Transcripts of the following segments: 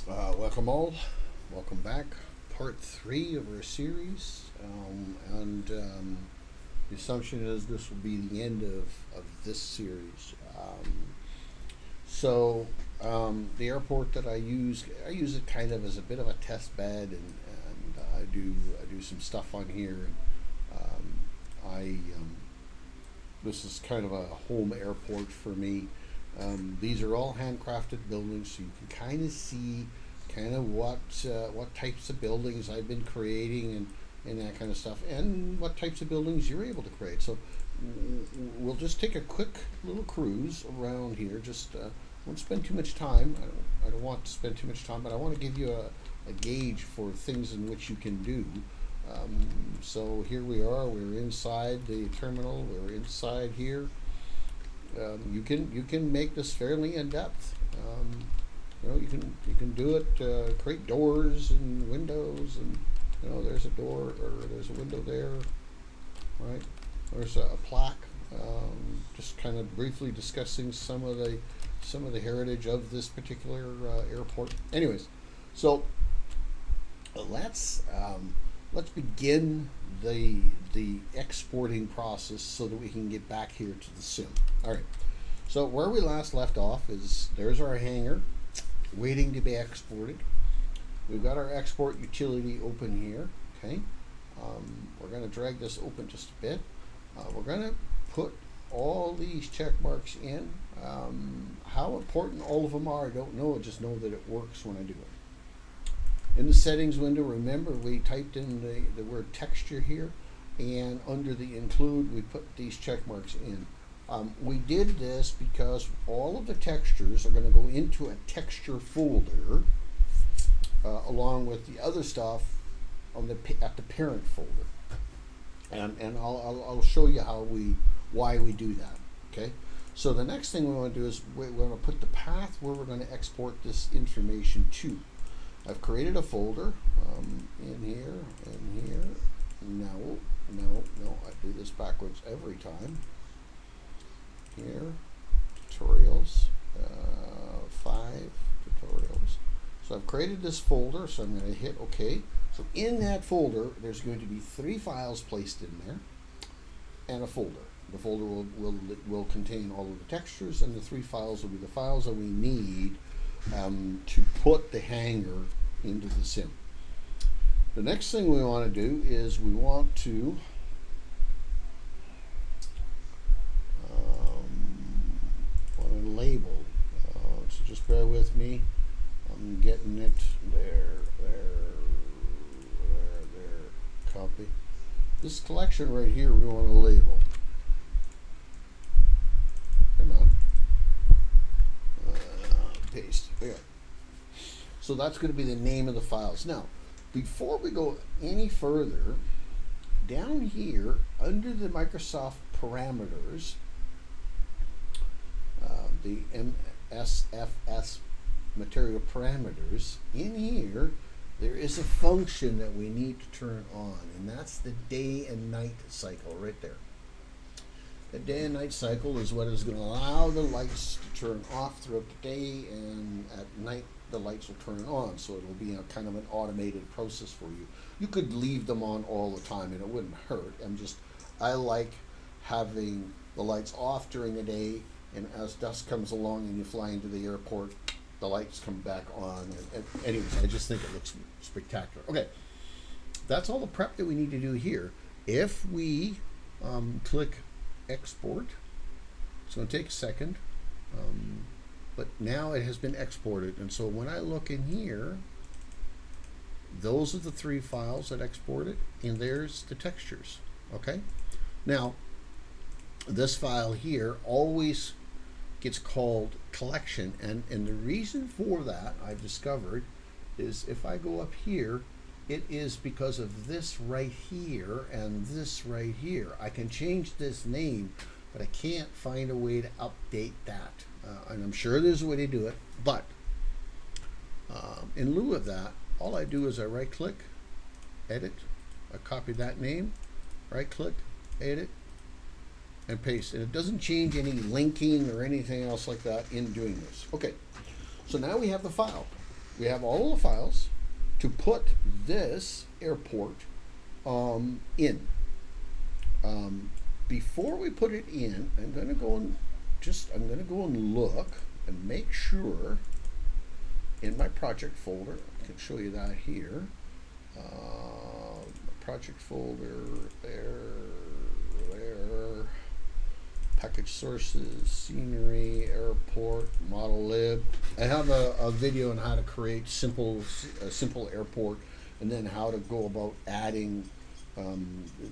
Welcome all. Welcome back. Part three of our series. And the assumption is this will be the end of this series. The airport that I use it kind of as a bit of a test bed, and I do some stuff on here. And I This is kind of a home airport for me. These are all handcrafted buildings, so you can kind of see kind of what types of buildings I've been creating and that kind of stuff, and what types of buildings you're able to create. So we'll just take a quick little cruise around here. Just won't spend too much time. I don't want to spend too much time, but I want to give you a gauge for things in which you can do. So here we are. We're inside the terminal. We're inside here. You can make this fairly in depth. You can do it. Create doors and windows, and there's a door or there's a window there, right? There's a plaque. Just kind of briefly discussing some of the heritage of this particular airport. Anyways, so let's let's begin the exporting process so that we can get back here to the sim. All right. So where we last left off is there's our hangar waiting to be exported. We've got our export utility open here. Okay. We're going to drag this open just a bit. We're going to put all these check marks in. How important all of them are, I don't know. I just know that it works when I do it. In the settings window, remember we typed in the word texture here, and under the include we put these check marks in. We did this because all of the textures are going to go into a texture folder along with the other stuff at the parent folder, and I'll show you why we do that. Okay. So the next thing we want to do is we're going to put the path where we're going to export this information to. I've created a folder in here, in here. No, I do this backwards every time. Here, tutorials, 5 tutorials. So I've created this folder, so I'm going to hit OK. So in that folder, there's going to be 3 files placed in there and a folder. The folder will contain all of the textures, and the 3 files will be the files that we need to put the hangar into the sim. The next thing we want to do is we want to label. So just bear with me. I'm getting it there. Copy. This collection right here we want to label. Come on. Paste. There. So that's going to be the name of the files. Now, before we go any further, down here under the Microsoft parameters, the MSFS material parameters, in here there is a function that we need to turn on, and that's the day and night cycle right there. The day and night cycle is what is going to allow the lights to turn off throughout the day, and at night the lights will turn on. So it will be a kind of an automated process for you. You could leave them on all the time and it wouldn't hurt. I like having the lights off during the day, and as dusk comes along and you fly into the airport, the lights come back on. And anyways, I just think it looks spectacular. Okay, that's all the prep that we need to do here. If we click export, it's going to take a second, but now it has been exported. And so when I look in here, those are the 3 files that exported, and there's the textures. Okay, now this file here always gets called collection, and the reason for that I've discovered is if I go up here, it is because of this right here and this right here. I can change this name, but I can't find a way to update that, and I'm sure there's a way to do it, but in lieu of that, all I do is I right click, edit, I copy that name, right click, edit, and paste, and it doesn't change any linking or anything else like that in doing this. Okay, so now we have the file. we have all the files to put this airport in. Before we put it in, I'm going to go and look and make sure in my project folder. I can show you that here. Project folder, there, package sources, scenery, airport, model lib. I have a video on how to create a simple airport, and then how to go about adding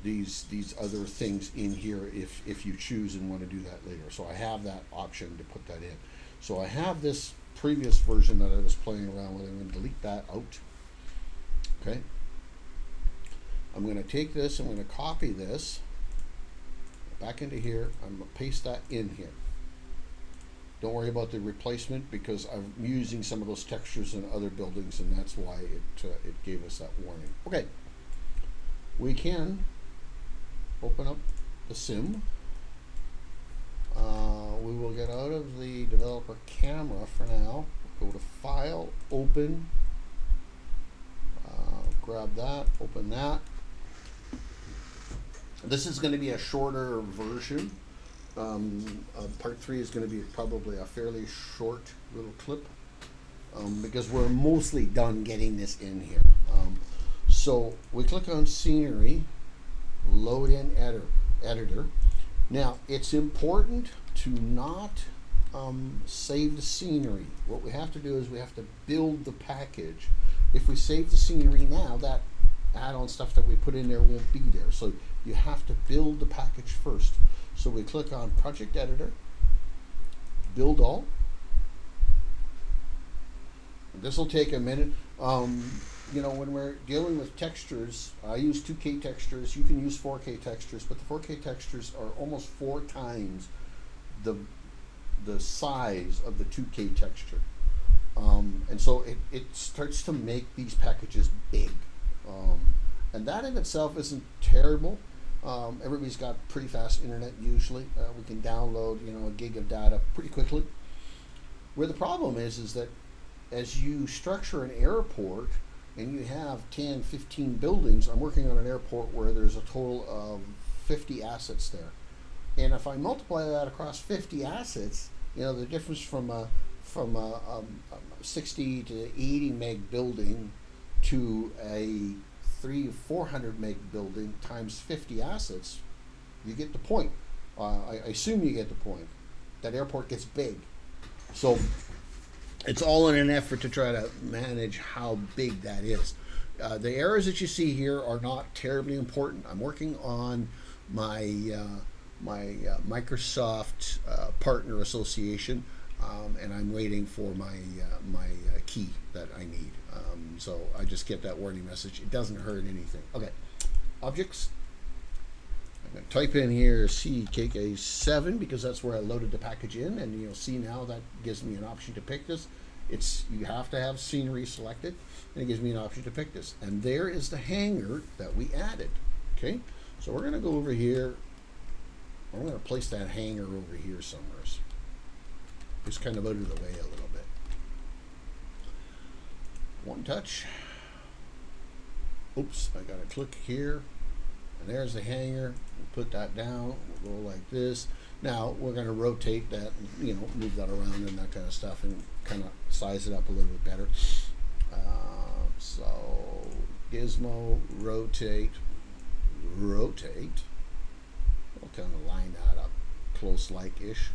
these other things in here if you choose and want to do that later. So I have that option to put that in. So I have this previous version that I was playing around with. I'm going to delete that out. Okay. I'm going to take this, I'm going to copy this back into here. I'm going to paste that in here. Don't worry about the replacement, because I'm using some of those textures in other buildings, and that's why it gave us that warning. Okay. We can open up the sim. We will get out of the developer camera for now. Go to File, Open, grab that, open that. This is going to be a shorter version. Part 3 is going to be probably a fairly short little clip, because we're mostly done getting this in here. So we click on Scenery, Load in Editor. Now, it's important to not save the scenery. What we have to do is we have to build the package. If we save the scenery now, that add-on stuff that we put in there won't be there. So you have to build the package first. So we click on Project Editor, Build All. This will take a minute. You know, when we're dealing with textures, I use 2K textures. You can use 4K textures, but the 4K textures are almost 4 times the size of the 2K texture. And so it starts to make these packages big. And that in itself isn't terrible. Everybody's got pretty fast internet usually. We can download, a gig of data pretty quickly. Where the problem is that as you structure an airport and you have 10, 15 buildings, I'm working on an airport where there's a total of 50 assets there. And if I multiply that across 50 assets, the difference from a 60 to 80 meg building to a 300-400 meg building times 50 assets, you get the point. I assume you get the point. That airport gets big. So it's all in an effort to try to manage how big that is. The errors that you see here are not terribly important. I'm working on my Microsoft Partner Association, and I'm waiting for my key that I need. So I just get that warning message. It doesn't hurt anything. Okay, objects. I'm going to type in here CKK7 because that's where I loaded the package in, and you'll see now that gives me an option to pick this. You have to have scenery selected, and it gives me an option to pick this. And there is the hangar that we added. Okay, so we're going to go over here. I'm going to place that hangar over here somewhere. Just kind of out of the way a little bit. One touch. Oops, I got to click here. And there's the hangar. We'll put that down. We'll go like this. Now we're going to rotate that, move that around and that kind of stuff, and kind of size it up a little bit better. So gizmo, rotate. We'll kind of line that up close like-ish.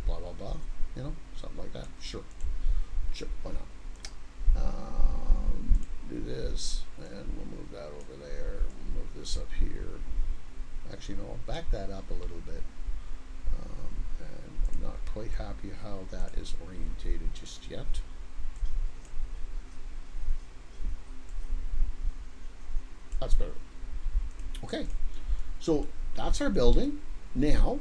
Blah, blah, blah. Something like that. Sure, why not? Do this, and we'll move that over there. We'll move this up here. Actually, no, I'll back that up a little bit. And I'm not quite happy how that is orientated just yet. That's better. Okay, so that's our building. Now,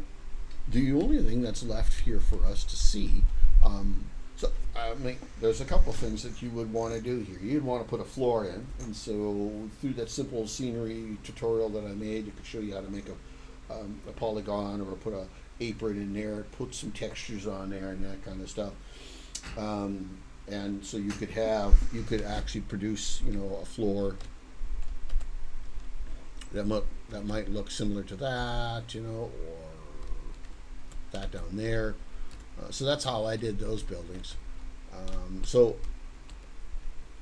the only thing that's left here for us to see, there's a couple of things that you would want to do here. You'd want to put a floor in, and so through that simple scenery tutorial that I made, it could show you how to make a polygon, or put a apron in there, put some textures on there and that kind of stuff. And so you could actually produce, a floor that might look similar to that, or that down there. So that's how I did those buildings. So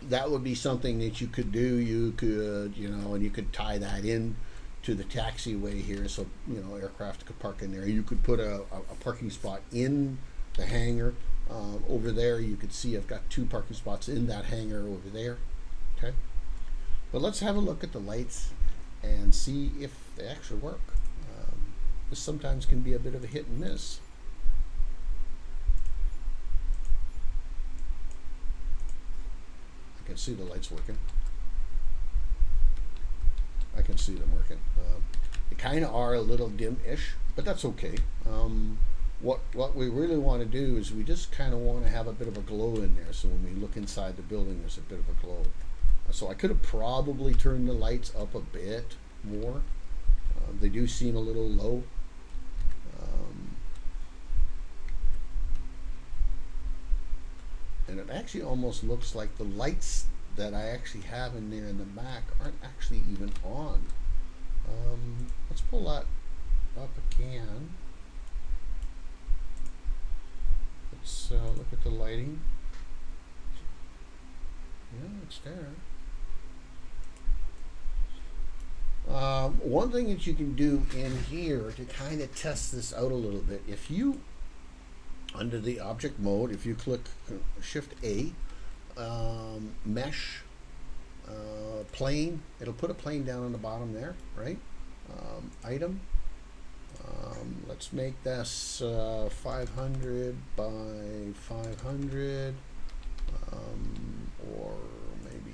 that would be something that you could do. You could, and you could tie that in to the taxiway here, so aircraft could park in there. You could put a parking spot in the hangar. Over there, you could see I've got 2 parking spots in that hangar over there. Okay, but let's have a look at the lights and see if they actually work. This sometimes can be a bit of a hit and miss. I can see the lights working. I can see them working. They kind of are a little dim-ish, but that's okay. What we really want to do is we just kind of want to have a bit of a glow in there, so when we look inside the building, there's a bit of a glow. So I could have probably turned the lights up a bit more. They do seem a little low. And it actually almost looks like the lights that I actually have in there in the back aren't actually even on. Let's pull that up again. Let's look at the lighting. Yeah, it's there. One thing that you can do in here to kind of test this out a little bit, if you, under the object mode, if you click Shift A, mesh, plane, it'll put a plane down on the bottom there, right? Item, let's make this 500 by 500, or maybe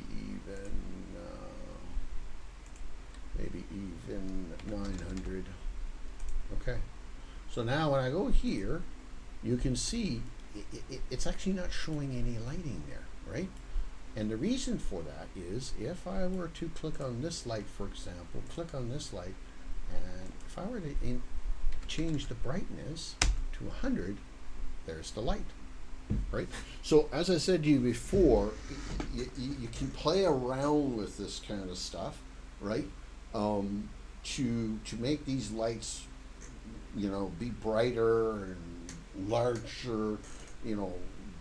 even 900. Okay, so now when I go here, you can see it's actually not showing any lighting there, right? And the reason for that is if I were to click on this light, for example, click on this light, and if I were to change the brightness to 100, there's the light, right? So as I said to you before, you can play around with this kind of stuff, right? To make these lights, be brighter and larger,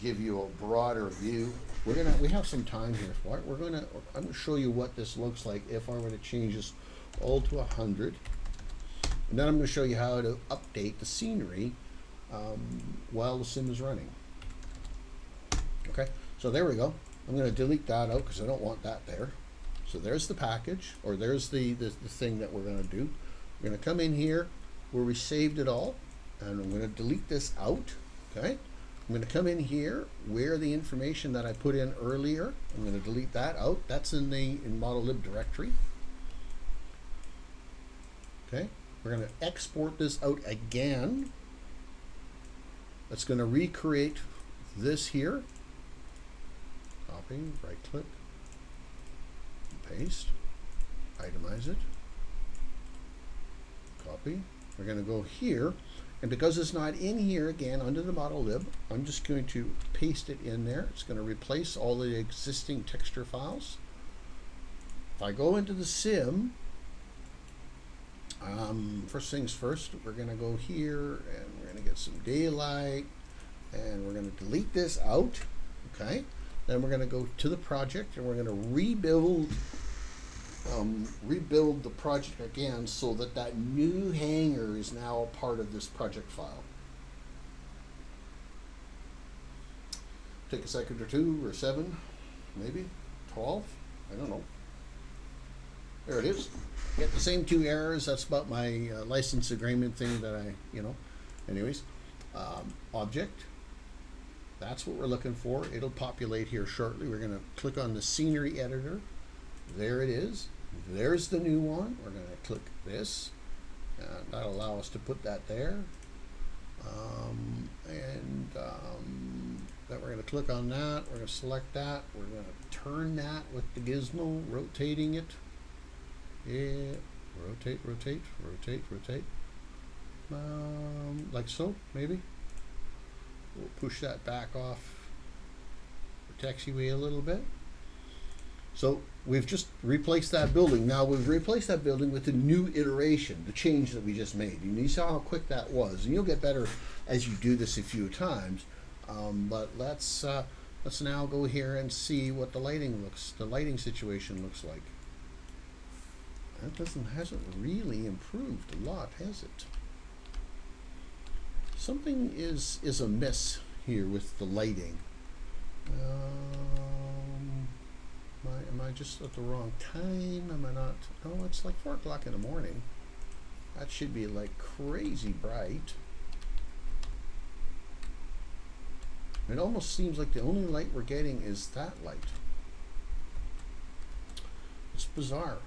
give you a broader view. We have some time here. I'm gonna show you what this looks like if I were to change this all to 100. And then I'm going to show you how to update the scenery while the sim is running. Okay, so there we go. I'm going to delete that out because I don't want that there. So there's the package, or there's the thing that we're going to do. We're going to come in here where we saved it all, and I'm going to delete this out. Okay, I'm going to come in here where the information that I put in earlier, I'm going to delete that out. That's in model lib directory. Okay. We're going to export this out again. That's going to recreate this here. Copy, right click, paste, itemize it, copy. We're going to go here, and because it's not in here again under the model lib, I'm just going to paste it in there. It's going to replace all the existing texture files. If I go into the sim, first things first, we're going to go here and we're going to get some daylight, and we're going to delete this out. Okay, then we're going to go to the project and we're going to rebuild the project again so that new hangar is now a part of this project file. Take a second or 2 or 7, maybe 12, I don't know. There it is. Get the same 2 errors. That's about my license agreement thing that anyways. Object. That's what we're looking for. It'll populate here shortly. We're going to click on the scenery editor. There it is. There's the new one. We're going to click this. That'll allow us to put that there. Then we're going to click on that. We're going to select that. We're going to turn that with the gizmo, rotating it. Yeah, rotate, rotate, rotate, rotate. Like so, maybe. We'll push that back off taxiway a little bit. So we've just replaced that building. Now we've replaced that building with the new iteration, the change that we just made. And you saw how quick that was. And you'll get better as you do this a few times. But let's now go here and see what the lighting situation looks like. That hasn't really improved a lot, has it? Something is amiss here with the lighting. Am I just at the wrong time? Am I not? Oh, it's like 4 o'clock in the morning. That should be like crazy bright. It almost seems like the only light we're getting is that light. It's bizarre.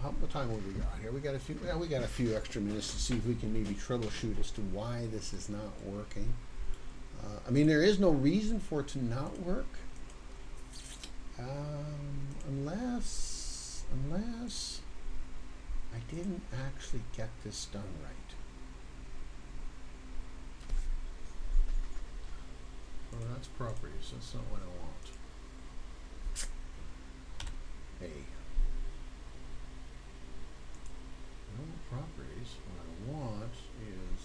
How much time have we got here? We got a few extra minutes to see if we can maybe troubleshoot as to why this is not working. I mean, there is no reason for it to not work, unless I didn't actually get this done right. Well, that's properties. That's not what I want. Hey. No properties. What I want is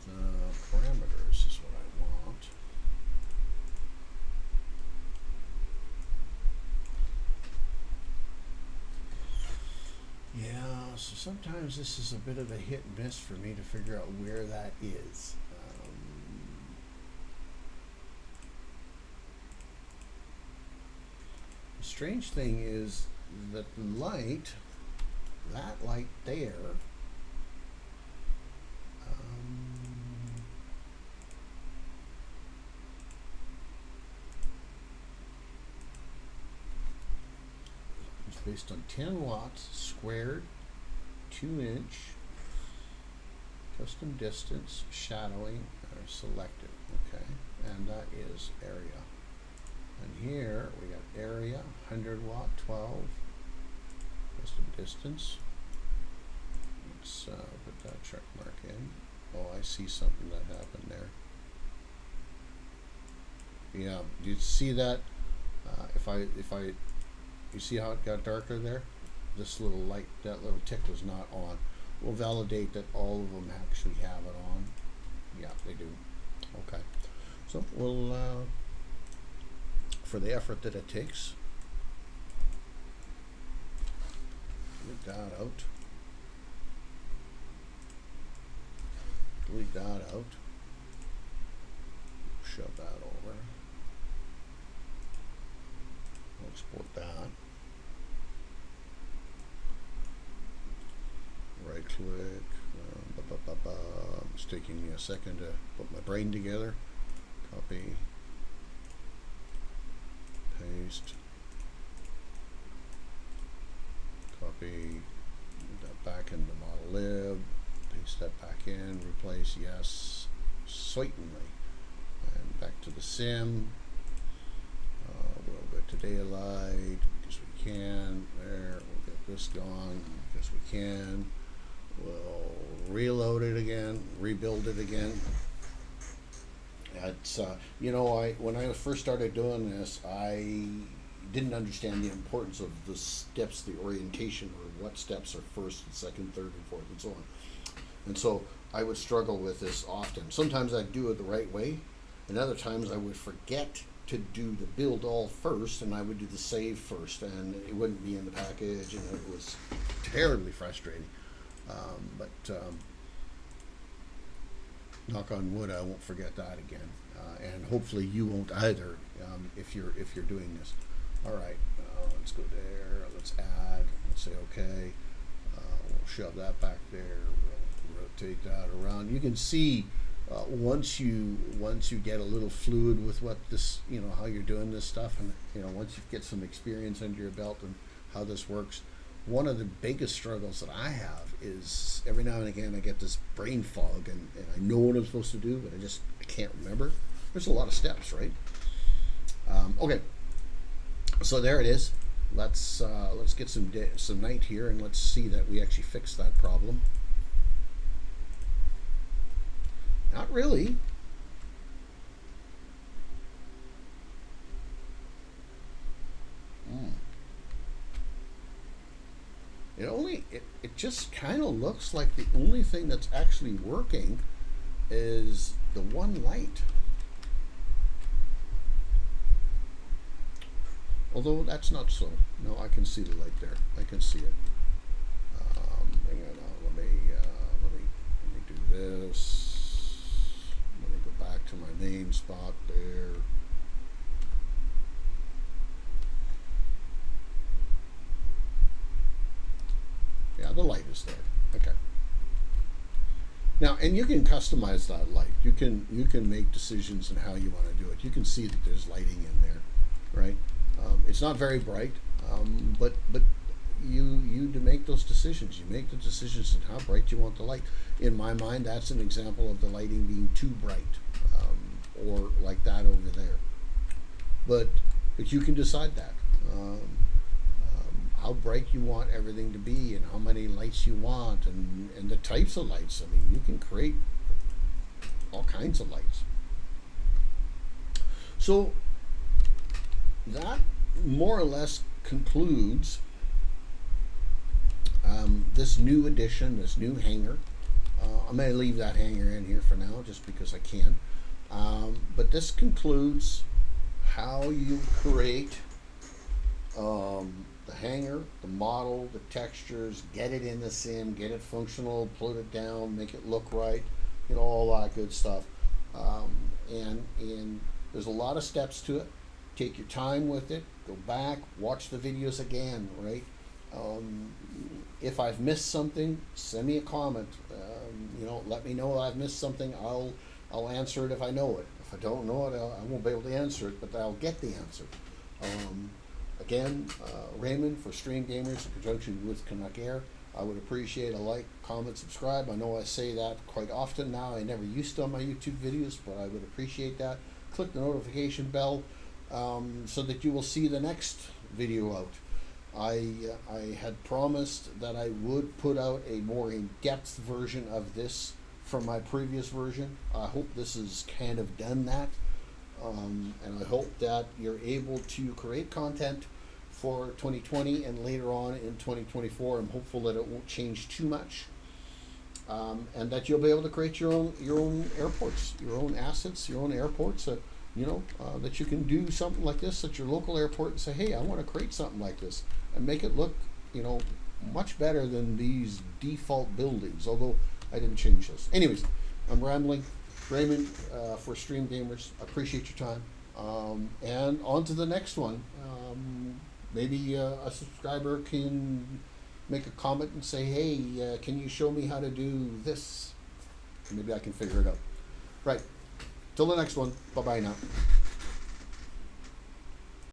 the parameters is what I want. Yeah, so sometimes this is a bit of a hit and miss for me to figure out where that is. The strange thing is that the light, that light there, is based on 10 watts squared, 2-inch, custom distance, shadowing, are selected, okay, and that is area. And here we got area, 100 watt, 12, custom distance. Let's put that check mark in. Oh, I see something that happened there. Yeah, do you see that? You see how it got darker there? This little light, that little tick was not on. We'll validate that all of them actually have it on. Yeah, they do. Okay. So we'll, for the effort that it takes, delete that out. Delete that out. Shove that over. I'll export that. Right click. It's taking me a second to put my brain together. Copy. Paste. Copy that back into model lib. Paste that back in. Replace. Yes. Certainly. And back to the sim. We'll go to daylight because we can. There. We'll get this gone because we can. We'll reload it again, rebuild it again. It's when I first started doing this, I didn't understand the importance of the steps, the orientation, or what steps are first and second, third, and fourth, and so on. And so I would struggle with this often. Sometimes I'd do it the right way, and other times I would forget to do the build all first, and I would do the save first, and it wouldn't be in the package, and it was terribly frustrating. Knock on wood, I won't forget that again, and hopefully you won't either if you're doing this. All right, let's go there. Let's add. Let's say okay. We'll shove that back there. We'll rotate that around. You can see once you get a little fluid with what this, how you're doing this stuff, and once you get some experience under your belt and how this works. One of the biggest struggles that I have is every now and again I get this brain fog, and I know what I'm supposed to do, but I can't remember. There's a lot of steps, right? Okay, so there it is. let's get some night here, and let's see that we actually fix that problem. Not really. Mm. It just kind of looks like the only thing that's actually working is the one light. Although that's not so. No, I can see the light there. I can see it. Hang on, let me do this. Let me go back to my main spot there. Yeah, the light is there. Okay. Now, and you can customize that light. You can make decisions on how you want to do it. You can see that there's lighting in there, right? It's not very bright, but you to make those decisions. You make the decisions on how bright you want the light. In my mind, that's an example of the lighting being too bright, or like that over there. But you can decide that. How bright you want everything to be, and how many lights you want, and the types of lights. I mean, you can create all kinds of lights. So that more or less concludes this new addition, this new hangar. I'm going to leave that hangar in here for now just because I can. But this concludes how you create the hangar, the model, the textures, get it in the sim, get it functional, put it down, make it look right, all that good stuff. And there's a lot of steps to it. Take your time with it. Go back, watch the videos again, right? If I've missed something, send me a comment. Let me know I've missed something. I'll answer it if I know it. If I don't know it, I won't be able to answer it, but I'll get the answer. Again, Raymond for Stream Gamers in conjunction with Canuck Air. I would appreciate a like, comment, subscribe. I know I say that quite often now. I never used to on my YouTube videos, but I would appreciate that. Click the notification bell so that you will see the next video out. I had promised that I would put out a more in-depth version of this from my previous version. I hope this has kind of done that. And I hope that you're able to create content for 2020 and later on in 2024. I'm hopeful that it won't change too much, and that you'll be able to create your own airports, your own assets, your own airports. That you can do something like this at your local airport and say, hey, I want to create something like this and make it look, much better than these default buildings. Although I didn't change this. Anyways, I'm rambling. Raymond for Stream Gamers. Appreciate your time. And on to the next one. Maybe a subscriber can make a comment and say, hey, can you show me how to do this? Maybe I can figure it out. Right. Till the next one. Bye-bye now.